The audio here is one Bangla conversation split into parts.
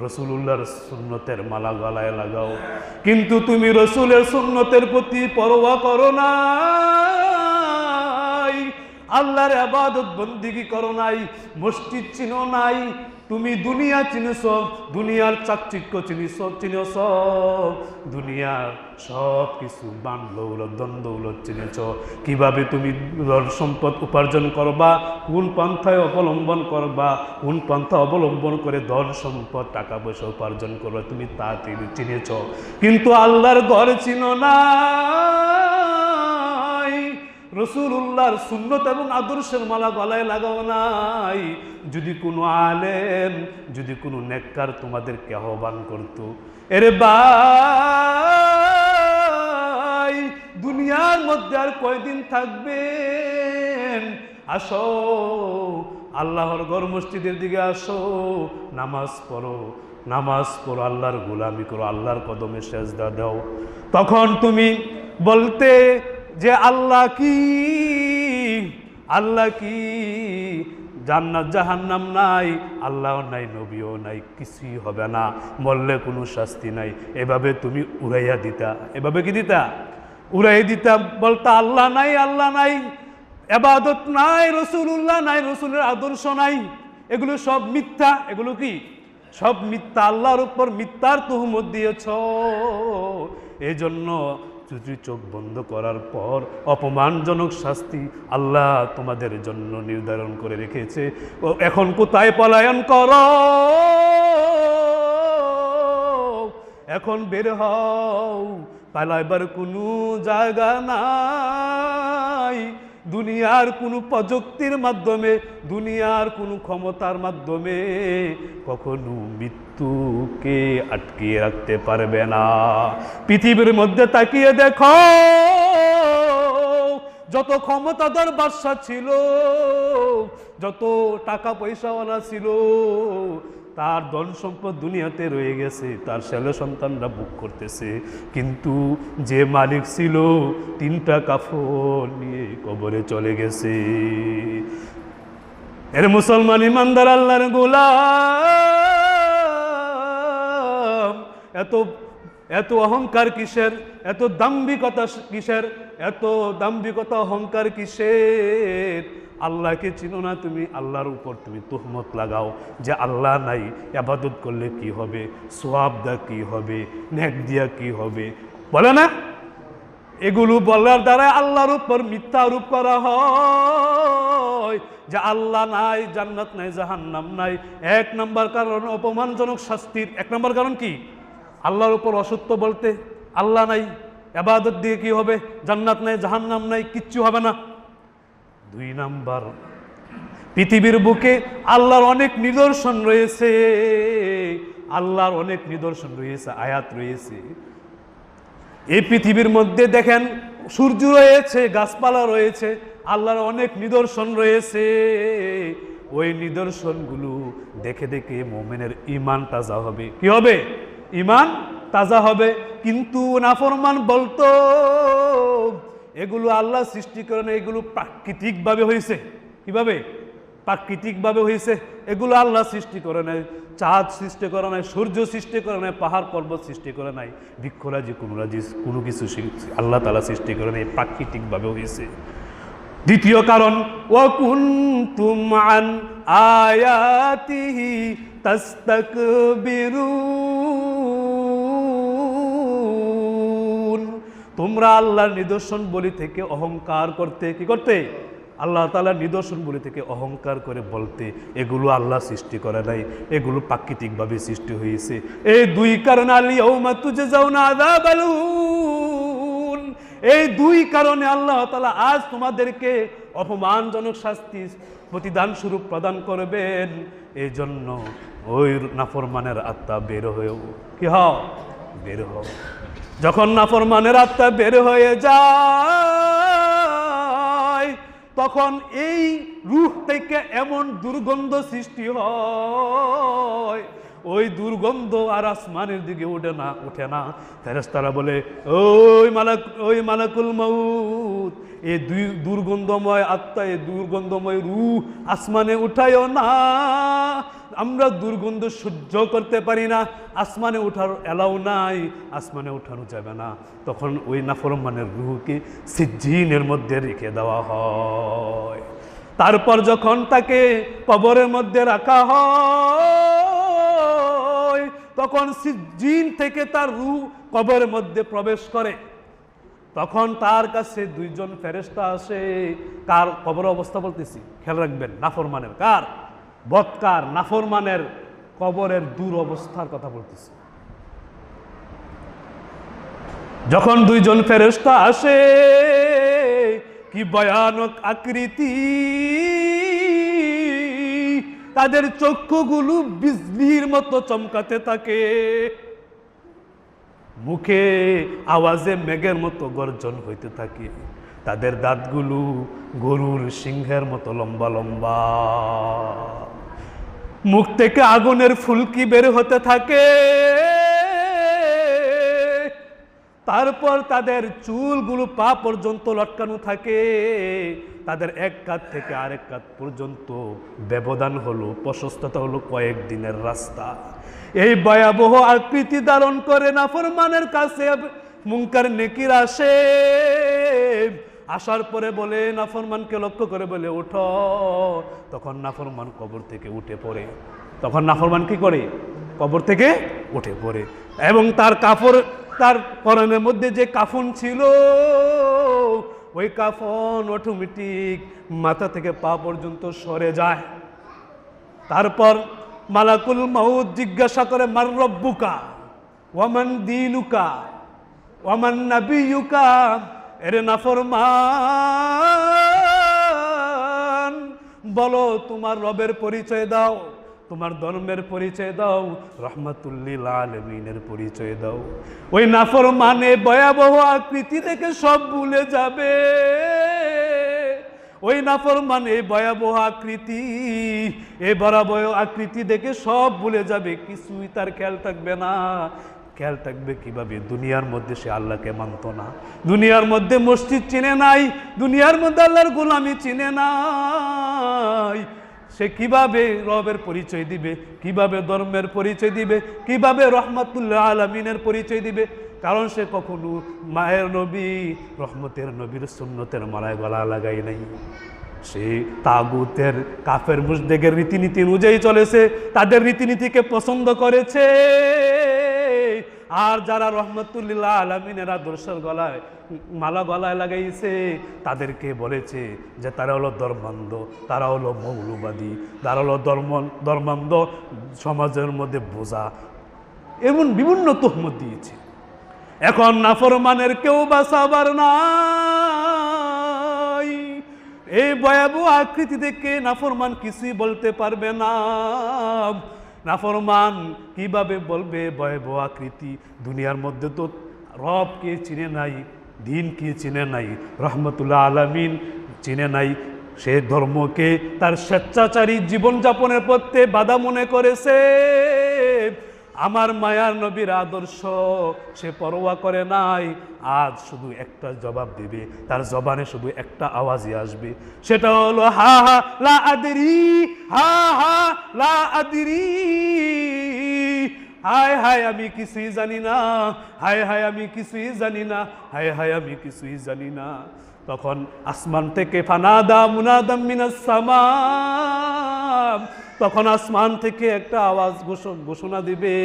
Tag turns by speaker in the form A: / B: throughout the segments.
A: রাসূলুল্লাহর সুন্নতের মালা গলায় লাগাও। কিন্তু তুমি রাসূলের সুন্নতের প্রতি পরোয়া করো না, আল্লাহর ইবাদত বন্দেগী করো নাই, মসজিদ চিনো নাই, তুমি দুনিয়া চিনেছ, দুনিয়ার চাকচিক্য চিনেছ, দুনিয়ার সব কিছু বানদৌলত দ্বন্দ্বৌলত চিনেছ। কিভাবে তুমি ধন সম্পদ উপার্জন করবা, কোন পন্থায় অবলম্বন করবা, কোন পন্থা অবলম্বন করে ধন সম্পদ টাকা পয়সা উপার্জন করবা, তুমি তা চিনেছ, কিন্তু আল্লাহর ঘর চিনো না, রাসূলুল্লাহর সুন্নত এবং আদর্শের মালা গলায় লাগাও নাই। যদি কোনো আলেম, যদি কোনো নেককার তোমাদেরকে আহ্বান করত, এরে ভাই দুনিয়ার মধ্যে আর কয়দিন থাকবেন, আসো আল্লাহর ঘর মসজিদের দিকে আসো, নামাজ পড়ো, নামাজ পড়ো, আল্লাহর গোলামি করো, আল্লাহর কদমে সেজদা দাও। তখন তুমি বলতে যে আল্লাহ কি, আল্লাহ কি, জান্নাত জাহান্নাম নাই, আল্লাহ নাই, নবীও নাই, কিছুই হবে না, মরলে কোনো শাস্তি নাই, এভাবে তুমি উড়াইয়া দিতা। এভাবে কি দিতা? উড়াই দিতা, বলতা আল্লাহ নাই, আল্লাহ নাই, ইবাদত নাই, রাসূলুল্লাহ নাই, রাসূলের আদর্শ নাই, এগুলো সব মিথ্যা। এগুলো কি সব মিথ্যা, আল্লাহর উপর মিথ্যার তুহমত দিয়েছ। এজন্য চোখ বন্ধ করার পর অপমানজনক শাস্তি আল্লাহ তোমাদের জন্য নির্ধারণ করে রেখেছে। এখন কোথায় পলায়ন করো? এখন বের হও, পালাইবার কোনো জায়গা নাই। দুনিয়ার কোনো প্রযুক্তির মাধ্যমে, দুনিয়ার কোনো ক্ষমতার মাধ্যমে কখনো মৃত্যুকে আটকিয়ে রাখতে পারবে না। পৃথিবীর মধ্যে তাকিয়ে দেখো, যত ক্ষমতাধর বাদশা ছিল, যত টাকা পয়সাওয়ালা ছিল, তার ধন সম্পদ দুনিয়াতে রয়ে গেছে, তার ছেলে সন্তানরা ভোগ করতেছে, কিন্তু যে মালিক ছিল 3টা কাফন নিয়ে কবরে চলে গেছে। এর মুসলমান ইমানদার আল্লাহর গোলাম, এত অহংকার কিসের, এত দাম্ভিকতা কিসের, এত দাম্ভিকতা অহংকার কিসের? আল্লাহকে চিনো না তুমি, আল্লাহর উপর তুমি তুহমত লাগাও যে আল্লাহ নাই, ইবাদত করলে কি হবে, সওয়াব দা কি হবে, নেক দিয়া কি হবে, বলে না? এগুলো বলার দ্বারা আল্লাহর উপর মিথ্যা আরোপ করা হয় যে আল্লাহ নাই, জান্নাত নাই, জাহান্নাম নাই। 1 নম্বর কারণ অপমানজনক শাস্তির 1 নম্বর কারণ কি? আল্লাহর উপর অসত্য বলতে। আল্লাহ নাই, ইবাদত দিয়ে কি হবে, জান্নাত নাই, জাহান্নাম নাই, কিচ্ছু হবে না। 2 নম্বর, পৃথিবীর বুকে আল্লাহর অনেক নিদর্শন রয়েছে, আল্লাহর অনেক নিদর্শন রয়েছে, আয়াত রয়েছে। এই পৃথিবীর মধ্যে দেখেন সূর্য রয়েছে, গাছপালা রয়েছে, আল্লাহর অনেক নিদর্শন রয়েছে। ওই নিদর্শনগুলো দেখে দেখে মুমিনের ঈমান তাজা হবে। কি হবে? ঈমান তাজা হবে। কিন্তু নাফরমান বলতো এগুলো আল্লাহ সৃষ্টি করে না, এগুলো প্রাকৃতিকভাবে হয়েছে। কিভাবে? প্রাকৃতিকভাবে হয়েছে, এগুলো আল্লাহ সৃষ্টি করে নাই। চাঁদ সৃষ্টি করে নাই, সূর্য সৃষ্টি করে নাই, পাহাড় পর্বত সৃষ্টি করে নাই, বৃক্ষরাজি কোনো কিছু আল্লাহ তাআলা সৃষ্টি করে নাই, প্রাকৃতিকভাবে হয়েছে। দ্বিতীয় কারণ, ওয়া কুনতুম আন আয়াতিহি তাস্তাকবিরুন, তোমরা আল্লাহর নিদর্শন বলি থেকে অহংকার করতে। কি করতে? আল্লাহ তাআলার নিদর্শন বলি থেকে অহংকার করে বলতে এগুলো আল্লাহ সৃষ্টি করে নাই, এগুলো প্রাকৃতিকভাবে সৃষ্টি হয়েছে। এই 2 কারণে আল ইয়াউমা তুজজাউনা আযাবাল হুন, এই 2 কারণে আল্লাহ তাআলা আজ তোমাদেরকে অপমানজনক শাস্তি প্রতিদান স্বরূপ প্রদান করবেন। এই জন্য ওই নাফরমানের আত্মা বের হয়েও কি হও, বের হও। যখন নাফরমানের আত্মা বের হয়ে যায়, তখন এই রূহ থেকে এমন দুর্গন্ধ সৃষ্টি হয়, ওই দুর্গন্ধ আর আসমানের দিকে ওঠে না। ফেরেশতারা বলে, ওই মালাকুল মউত, এই দুর্গন্ধময় আত্মা, এই দুর্গন্ধময় রূহ আসমানে উঠায়ও না, আমরা দুর্গন্ধ সহ্য করতে পারি না, আসমানে ওঠার এলাও নাই, আসমানে উঠানো যাবে না। তখন ওই নাফরমানের রূহকে সিজ্জিনের মধ্যে রেখে দেওয়া হয়। তারপর যখন তাকে কবরের মধ্যে রাখা হয়, তখন সিজ্জিন থেকে তার রূহ কবরের মধ্যে প্রবেশ করে। তখন তার কাছে দুইজন ফেরেশতা আসে। কার কবর অবস্থা বলতেছি, খেয়াল রাখবেন, নাফরমানের। কার? বৎকার নাফরমানের কবরের দুরবস্থার কথা বলতেছি। যখন দুইজন ফেরেশতা আসে, কি ভয়ানক আকৃতি, তাদের চক্ষুগুলো বিজলির মতো চমকাতে থাকে, মুখে আওয়াজে মেঘের মতো গর্জন হইতে থাকে, তাদের দাঁতগুলো গরুর সিংহের মতো লম্বা লম্বা, মুখ থেকে আগুনের ফুলকি বের হতে থাকে। তারপর তাদের চুলগুলো পা পর্যন্ত লটকানো থাকে, তাদের এক কাঁধ থেকে আরেক কাঁধ পর্যন্ত ব্যবধান হলো, প্রশস্ততা হলো কয়েকদিনের রাস্তা। এই ভয়াবহ আকৃতি ধারণ করে নাফরমানের কাছে মুনকার নেকির আসে। আসার পরে বলে, নাফরমানকে লক্ষ্য করে বলে, ওঠো। তখন নাফরমান কবর থেকে উঠে পড়ে। তখন নাফরমান কি করে? কবর থেকে উঠে পড়ে, এবং তার কাপড়, তার পরনের মধ্যে যে কাফন ছিল, ওই কাফন অটোমেটিক মাথা থেকে পা পর্যন্ত সরে যায়। তারপর মালাকুল মাউত জিজ্ঞাসা করে, মার রব্বুকা ওয়ামান দীনুকা ওয়ামান নাবিয়ুকা, এরে নাফরমান, বলো তোমার রবের পরিচয় দাও, তোমার ধর্মের পরিচয় দাও, রহমাতুল্লিল আলামিনের পরিচয় দাও। ওই নাফরমানে ভয়াবহ আকৃতি দেখে সব ভুলে যাবে। ওই নাফরমান এই ভয়াবহ আকৃতি, এই ভয়াবহ আকৃতি দেখে সব ভুলে যাবে, কিছুই তার খেয়াল থাকবে না। খেয়াল থাকবে কিভাবে? দুনিয়ার মধ্যে সে আল্লাহকে মানত না, দুনিয়ার মধ্যে মসজিদ চিনে নাই, দুনিয়ার মধ্যে আল্লাহর গোলামি চিনে নাই। সে কিভাবে রবের পরিচয় দিবে, কিভাবে ধর্মের পরিচয় দিবে, কিভাবে রহমাতুল্লাহ আলামিনের পরিচয় দিবে? কারণ সে কখনো মায়ের নবী, রহমতের নবীর সুন্নতের মালায় গলা লাগাই নাই। সে তাগুতের, কাফের মুশরিকের রীতিনীতি অনুযায়ী চলেছে, তাদের রীতিনীতিকে পছন্দ করেছে। আর যারা রহমতুল্লাহ আলামিনের আদর্শের গলায় মালা গলায় লাগাইছে, তাদেরকে বলেছে যে তারা হলো ধর্মান্ধ, তারা হলো মৌলবাদী, তারা হলো ধর্মান্ধ, সমাজের মধ্যে বোঝা, এমন বিভিন্ন তহমত দিয়েছে। এখন নাফরমানের কেউ বাঁচাবার নাই। এই ভয়াবহ আকৃতি দেখে নাফরমান কিছুই বলতে পারবে না। নাফরমান কিভাবে বলবে ভয়াবহ আকৃতি? দুনিয়ার মধ্যে তো রবকে চিনে নাই, দিনকে চিনে নাই, রহমতুল্লাহ আলামিন চিনে নাই। সে ধর্মকে তার স্বেচ্ছাচারী জীবনযাপনের পথে বাধা মনে করেছে। আমার মায়ার নবীর আদর্শ সে পরোয়া করে নাই। আজ শুধু একটা জবাব দিবে, তার জবানে শুধু একটা আওয়াজই আসবে, সেটা হলো হা হা লা আদরি, হা হা লা আদরি, হায় হায় আমি কিছুই জানি না, হায় হায় আমি কিছুই জানি না, হায় হায় আমি কিছুই জানি না। তখন আসমান থেকে ফানাদা মুনাদাম মিনাস সামা, তখন আসমান থেকে একটা আওয়াজ ঘোষণা দিবে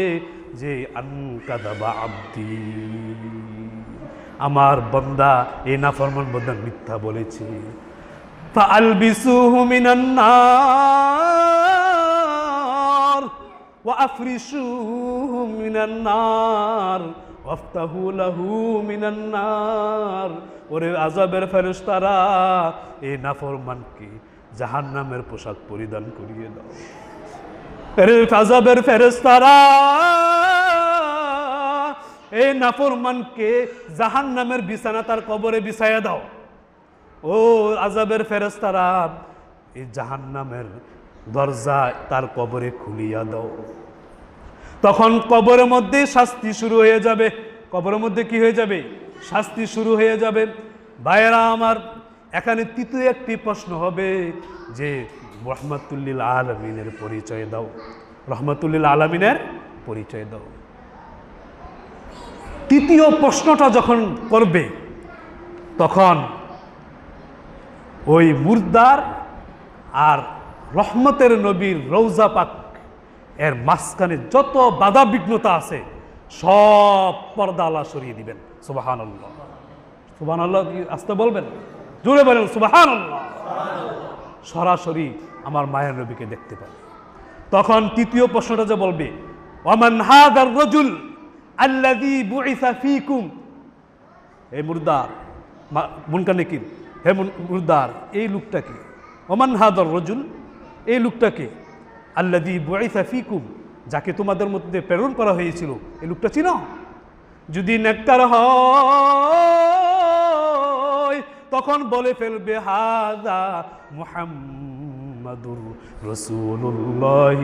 A: যে আনকাদাবা আব্দি, আমার বান্দা, এই নাফরমান বান্দা মিথ্যা বলেছে। ফাআলবিসুহু মিনান নার ওয়া আফরিশুহু মিনান নার ওয়াফতাহু লাহু মিনান নার। ওরে আযাবের ফেরেশতারা, এই নাফরমানকে জাহান্নামের পোশাক পরিধান করিয়ে দাও। আরে আযাবের ফেরেশতারা, এই নাফরমানকে জাহান্নামের বিছানা তার কবরে বিছাইয়া দাও। ও আযাবের ফেরেশতারা, এই জাহান্নামের দরজা তার কবরে খুলিয়া দাও। তখন কবরের মধ্যে শাস্তি শুরু হয়ে যাবে। কবরের মধ্যে কি হয়ে যাবে? শাস্তি শুরু হয়ে যাবে। ভাইয়েরা আমার, এখানে তৃতীয় একটি প্রশ্ন হবে যে রহমাতুল্লিল আলামিনের পরিচয় দাও, রহমাতুল্লিল আলামিনের পরিচয় দাও। তৃতীয় প্রশ্নটা যখন করবে তখন ওই মুর্দার আর রহমতের নবীর রওজা পাক এর মাঝখানে যত বাধা বিঘ্নতা আছে সব পর্দা আল্লাহ সরিয়ে দিবেন। সুবহানাল্লাহ, সুবহানাল্লাহ কি আসতে বলবেন? জোরে বলেন সুবহানাল্লাহ। সরাসরি আমার মায়ের নবীকে দেখতে পাবে। তখন তৃতীয় প্রশ্নটা যে বলবে, ওয়ামান হাদার রাজুল আল্লাযী বুইসা ফীকুম, হে মুর্দার মুনকার নাকির, হে মুর্দার এই লোকটাকে, ওমান হাদার রাজুল এই লোকটাকে, আল্লাযী বুইসা ফীকুম যাকে তোমাদের মধ্যে প্রেরণ করা হয়েছিল, এই লোকটা চিনো? যদি নেককার হয় তখন বলে ফেলবে হাযা মুহাম্মাদুর রাসূলুল্লাহ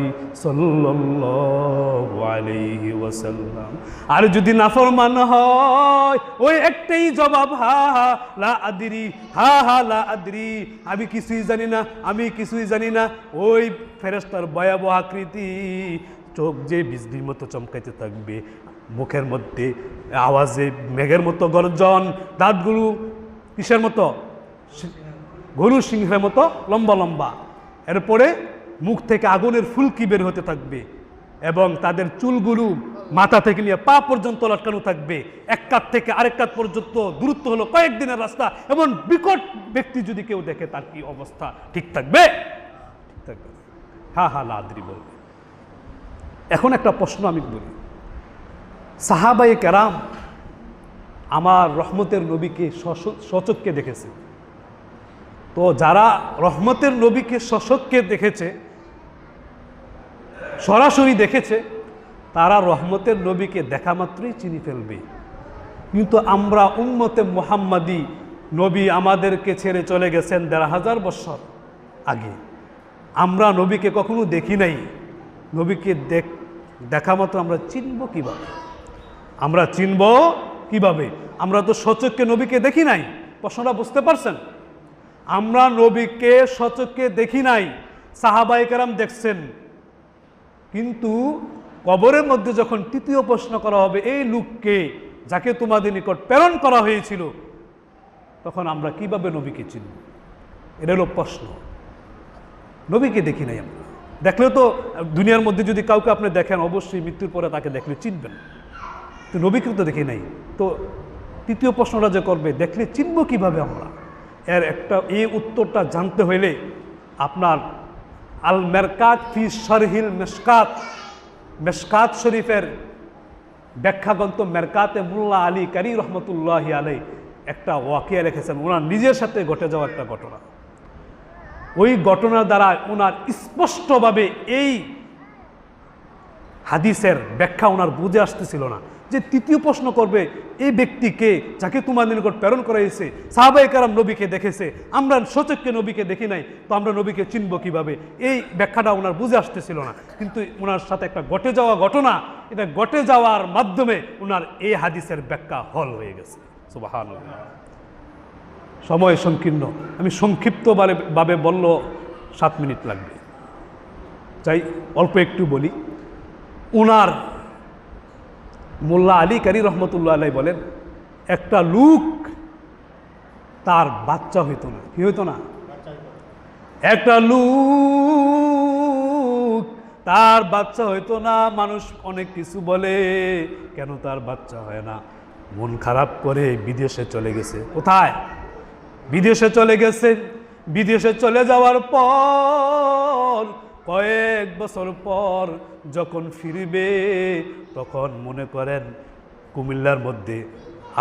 A: সাল্লাল্লাহু আলাইহি ওয়াসাল্লাম। আর যদি নাফরমান হয় ওই একটাই জবাব, হা হা লা আদরি, হা হা লা আদরি, আমি কিছুই জানি না, আমি কিছুই জানি না। ওই ফেরেশতার ভয়াবহ আকৃতি, চোখ যে বিজলির মতো চমকাইতে থাকবে, মুখের মধ্যে আওয়াজে মেঘের মতো গর্জন, দাঁতগুলো কিসের মতো? গরু সিংহের মতো লম্বা লম্বা। এরপরে মুখ থেকে আগুনের ফুলকি বের হতে থাকবে এবং তাদের চুলগুলো মাথা থেকে নিয়ে পা পর্যন্ত লটকানো থাকবে। এক কাত থেকে আরেক কাত পর্যন্ত দূরত্ব হলো কয়েকদিনের রাস্তা। এমন বিকট ব্যক্তি যদি কেউ দেখে তার কি অবস্থা? ঠিক থাকবে? ঠিক থাকবে। হা হা লা আদরি বলবে। এখন একটা প্রশ্ন আমি বলি, সাহাবায়ে কেরাম আমার রহমতের নবীকে সচক্ষে দেখেছে, তো যারা রহমতের নবীকে সচক্ষে দেখেছে, সরাসরি দেখেছে, তারা রহমতের নবীকে দেখা মাত্রই চিনি ফেলবে। কিন্তু আমরা উম্মতে মুহাম্মাদি, নবী আমাদেরকে ছেড়ে চলে গেছেন ১৫০০ বছর আগে, আমরা নবীকে কখনো দেখি নাই। নবীকে দেখা মাত্র আমরা চিনব কিভাবে? আমরা চিনব কিভাবে? আমরা তো সচক্ষে নবীকে দেখি নাই। প্রশ্নটা বুঝতে পারছেন? আমরা নবীকে সচক্ষে দেখি নাই, সাহাবায়ে কেরাম দেখছেন। কিন্তু কবরের মধ্যে যখন তৃতীয় প্রশ্ন করা হবে, এই লোককে যাকে তোমাদের নিকট প্রেরণ করা হয়েছিল, তখন আমরা কিভাবে নবীকে চিনব? এটা হলো প্রশ্ন। নবীকে দেখি নাই আমরা। দেখলেও তো দুনিয়ার মধ্যে যদি কাউকে আপনি দেখেন, অবশ্যই মৃত্যুর পরে তাকে দেখলে চিনবেন, তো নবীকে তো দেখি নাই। তো তৃতীয় প্রশ্নটা যে করবে, দেখলে চিনব কিভাবে আমরা? এর একটা এই উত্তরটা জানতে হইলে আপনার আল মেরকাত ফি শারহিল মেশকাত, মেশকাত শরীফের ব্যাখ্যাগ্রন্থ মেরকাতে মোল্লা আলী কারি রহমতুল্লাহি আলাই একটা ওয়াকিয়া রেখেছেন, ওনার নিজের সাথে ঘটে যাওয়া একটা ঘটনা। ওই ঘটনার দ্বারা ওনার স্পষ্টভাবে এই হাদিসের ব্যাখ্যা ওনার বুঝে আসতেছিল না, যে তৃতীয় প্রশ্ন করবে এই ব্যক্তিকে যাকে তোমাদের নিকট প্রেরণ করা হয়েছে, সাহাবায়ে কেরাম নবীকে দেখেছে, আমরা সচক্ষে নবীকে দেখি নাই, তো আমরা নবীকে চিনব কিভাবে? এই ব্যাখ্যাটা ওনার বুঝে আসতেছিল না। কিন্তু ওনার সাথে একটা ঘটে যাওয়া ঘটনা, এটা ঘটে যাওয়ার মাধ্যমে ওনার এই হাদিসের ব্যাখ্যা হল হয়ে গেছে। সুবহানাল্লাহ। সময় সংকীর্ণ, আমি সংক্ষিপ্তভাবে বলল 7 মিনিট লাগবে, চাই অল্প একটু বলি। ওনার মোল্লা আলী কারি রহমতুল্লাহ আলাই বলেন, একটা লোক তার বাচ্চা হইতো না। কি হইতো না? একটা লোক তার বাচ্চা হইতো না। মানুষ অনেক কিছু বলে, কেন তার বাচ্চা হয় না? মন খারাপ করে বিদেশে চলে গেছে। কোথায়? বিদেশে চলে গেছে। বিদেশে চলে যাওয়ার পর কয়েক বছর পর যখন ফিরবে, তখন মনে করেন কুমিল্লার মধ্যে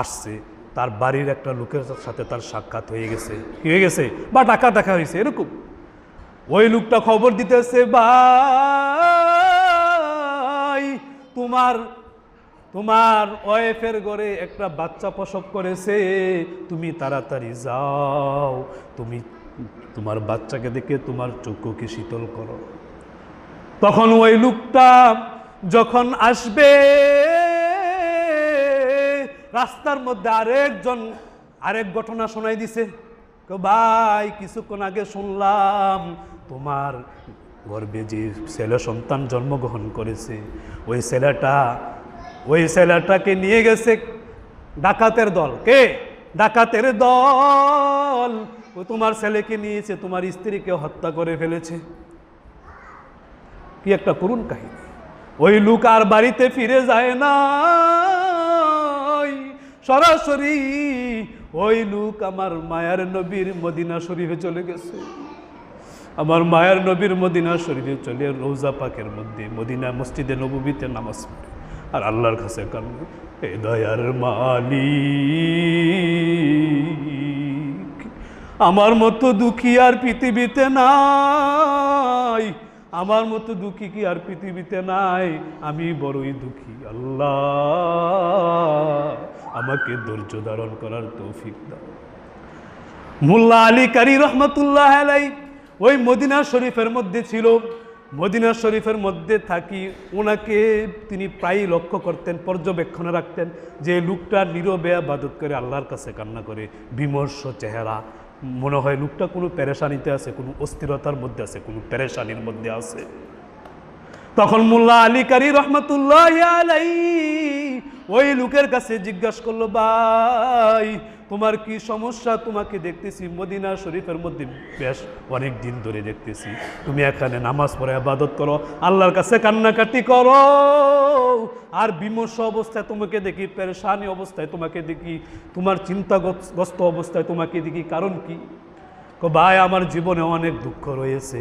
A: আসছে, তার বাড়ির একটা লোকের সাথে তার সাক্ষাৎ হয়ে গেছে, কি হয়ে গেছে, বা টাকা দেখা হয়েছে এরকম। ওই লোকটা খবর দিতেছে, ভাই তোমার ওয়াইফের ঘরে একটা বাচ্চা প্রসব করেছে, তুমি তাড়াতাড়ি যাও, তুমি তোমার বাচ্চাকে দেখে তোমার চক্ষুকে শীতল করো। তখন ওই লোকটা যখন আসবে রাস্তার মধ্যে আরেক ঘটনা শোনাই দিছে, ভাই কিছুক্ষণ আগে শুনলাম তোমার গর্ভে যে ছেলে সন্তান জন্মগ্রহণ করেছে ওই ছেলেটাকে নিয়ে গেছে ডাকাতের দল। কে? ডাকাতের দল। ও তোমার ছেলেকে নিয়েছে, তোমার স্ত্রীকে হত্যা করে ফেলেছে। কি একটা করুণ কাহিনী। ওই লোক আর বাড়িতে ফিরে যায় না, সরাসরি ওই লোক আমার মায়ার নবীর মদিনা শরীফে চলে গেছে। আমার মায়ার নবীর মদিনা শরীফে চলে রোজা পাকের মধ্যে মদিনা মসজিদে নববীতে নামাজ পড়ে আর আল্লাহর কাছে কান্না, হে দয়ার মালিক, আমার মতো দুঃখী আর পৃথিবীতে নাই, আমার মতো দুঃখী কি আর পৃথিবীতে নাই, আমি বড়ই দুঃখী। আল্লাহ আমাকে ধৈর্য ধারণ করার তৌফিক দাও। মোল্লা আলী কারি রহমতুল্লাহ আলাইহি ওই মদিনা শরীফের মধ্যে ছিল। মদিনা শরীফের মধ্যে থাকি ওনাকে তিনি প্রায়ই লক্ষ্য করতেন, পর্যবেক্ষণে রাখতেন যে লোকটা নীরবে ইবাদত করে আল্লাহর কাছে কান্না করে, বিমর্ষ চেহারা, মনে হয় লোকটা কোনো পেরেশানিতে আছে, কোনো অস্থিরতার মধ্যে আছে, কোনো পেরেশানির মধ্যে আছে। তখন মোল্লা আলী কারি রহমতুল্লাহ আলাইহি ওই লোকের কাছে জিজ্ঞাসা করলো, ভাই তোমার কি সমস্যা? তোমাকে দেখতেছি মদিনা শরীফের মধ্যে বেশ অনেক দিন ধরে দেখতেছি, তুমি এখানে নামাজ পড়ে ইবাদত করো, আল্লাহর কাছে কান্নাকাটি করো, আর বিমর্ষ অবস্থায় তোমাকে দেখি, পেরেশানি অবস্থায় তোমাকে দেখি, তোমার চিন্তাগ্রস্ত অবস্থায় তোমাকে দেখি, কারণ কি? ভাই আমার জীবনে অনেক দুঃখ রয়েছে,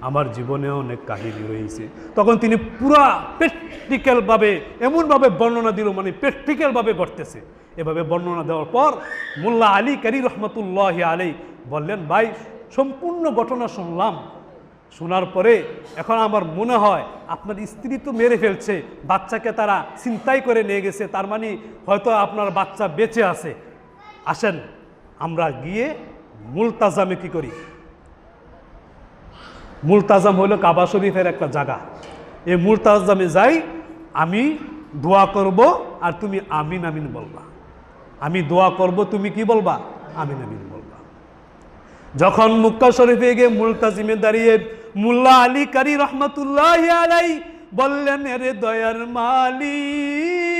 A: আমার জীবনে অনেক কাহিনী রয়েছে। তখন তিনি পুরা প্র্যাকটিক্যালভাবে এমনভাবে বর্ণনা দিল, মানে প্র্যাকটিক্যালভাবে ঘটতেছে। এভাবে বর্ণনা দেওয়ার পর মোল্লা আলী কারি রহমতুল্লাহ আলাইহি বললেন, ভাই সম্পূর্ণ ঘটনা শুনলাম, শোনার পরে এখন আমার মনে হয় আপনার স্ত্রী তো মেরে ফেলছে, বাচ্চাকে তারা ছিনতাই করে নিয়ে গেছে, তার মানে হয়তো আপনার বাচ্চা বেঁচে আছে। আসেন আমরা গিয়ে মুলতাজামে কি করি। মুলতাজাম হলো কাবা শরীফের একটা জায়গা। এই মুলতাজামে যাই, আমি দোয়া করব আর তুমি আমিন আমিন বলবা। আমি দোয়া করব, তুমি কি বলবা? আমিন আমিন বলবা। যখন মক্কা শরীফে গিয়ে মুলতাজিমে দাঁড়িয়ে মোল্লা আলী কারি রহমতুল্লাহ আলাইহি বললেন, এরে দয়ার মালিক,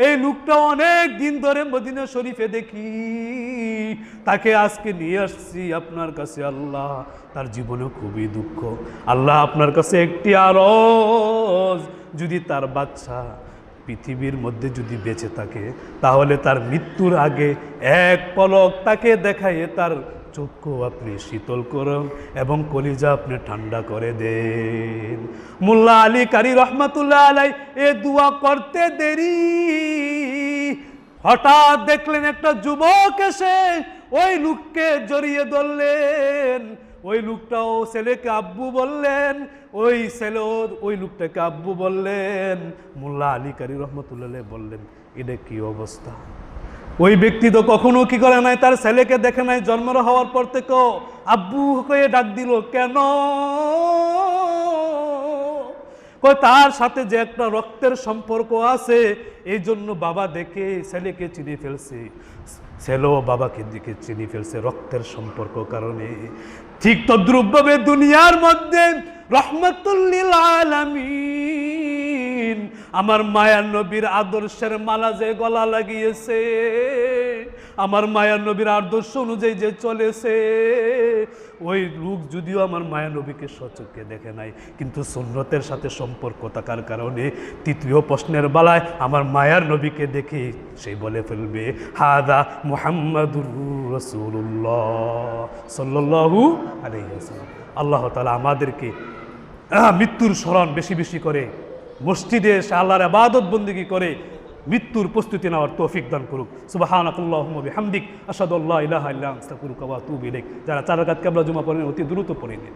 A: এই লোকটা অনেক দিন ধরে মদিনা শরীফে দেখি, তাকে আজকে নিয়ে আসছি আপনার কাছে। আল্লাহ তার জীবনে খুবই দুঃখ, আল্লাহ আপনার কাছে একটি আরজ, যদি তার বাচ্চা পৃথিবীর মধ্যে যদি বেঁচে থাকে তাহলে তার মৃত্যুর আগে এক পলক তাকে দেখাইয়ে তার চক্ষু আপনি শীতল করুন এবং কলিজা আপনি ঠান্ডা করে দেন। মোল্লা আলী কারি রহমতুল্লাহ আলাইহি এ দোয়া করতে দেরি, হঠাৎ দেখলেন একটা যুবক এসে ওই লোককে জড়িয়ে ধরলেন। ওই লোকটাও ছেলেকে আব্বু বললেন, ওই ছেলেও ওই লোকটাকে আব্বু বললেন। মোল্লা আলী কারি রহমতুল্লাহ আলাইহি বললেন, এটা কি অবস্থা? ওই ব্যক্তি তো কখনো কি করে নাই, তার ছেলেকে দেখে নাই, জন্ম হওয়ার পর থেকেও আব্বু হয়ে ডাক দিল কেন? তার সাথে যে একটা রক্তের সম্পর্ক আছে, এই জন্য বাবা দেখে ছেলেকে চিনে ফেলছে, ছেলেও বাবাকে দেখে চিনে ফেলছে রক্তের সম্পর্ক কারণে। ঠিক তদ্রুপভাবে দুনিয়ার মধ্যে রহমাতুল লিল আলামিন আমার মায়ার নবীর আদর্শের মালা যে গলা লাগিয়েছে, আমার মায়ার নবীর আদর্শ অনুযায়ী যে চলেছে, ওই লোক যদিও আমার মায়ার নবীকে সচক্ষে দেখে নাই, কিন্তু সুন্নতের সাথে সম্পর্ক থাকার কারণে তৃতীয় প্রশ্নের বেলায় আমার মায়ার নবীকে দেখে সেই বলে ফেলবে, হাদা মুহাম্মাদুর রাসূলুল্লাহ সাল্লাল্লাহু আলাইহি ওয়াসাল্লাম। আল্লাহ তাআলা আমাদেরকে মৃত্যুর স্মরণ বেশি বেশি করে মসজিদে এসে আল্লাহর ইবাদত বন্দেগী করে মৃত্যুর প্রস্তুতি নেওয়ার তৌফিক দান করুক। সুবহানাকাল্লাহুম্মা বিহামদিক আশহাদু আল্লা ইলাহা ইল্লা আনতা আস্তাগফিরুকা ওয়া আতুবু ইলাইক। যারা 4 রাকাত কিবলা জুমা পড়েন অতি দ্রুত পড়ে নিন।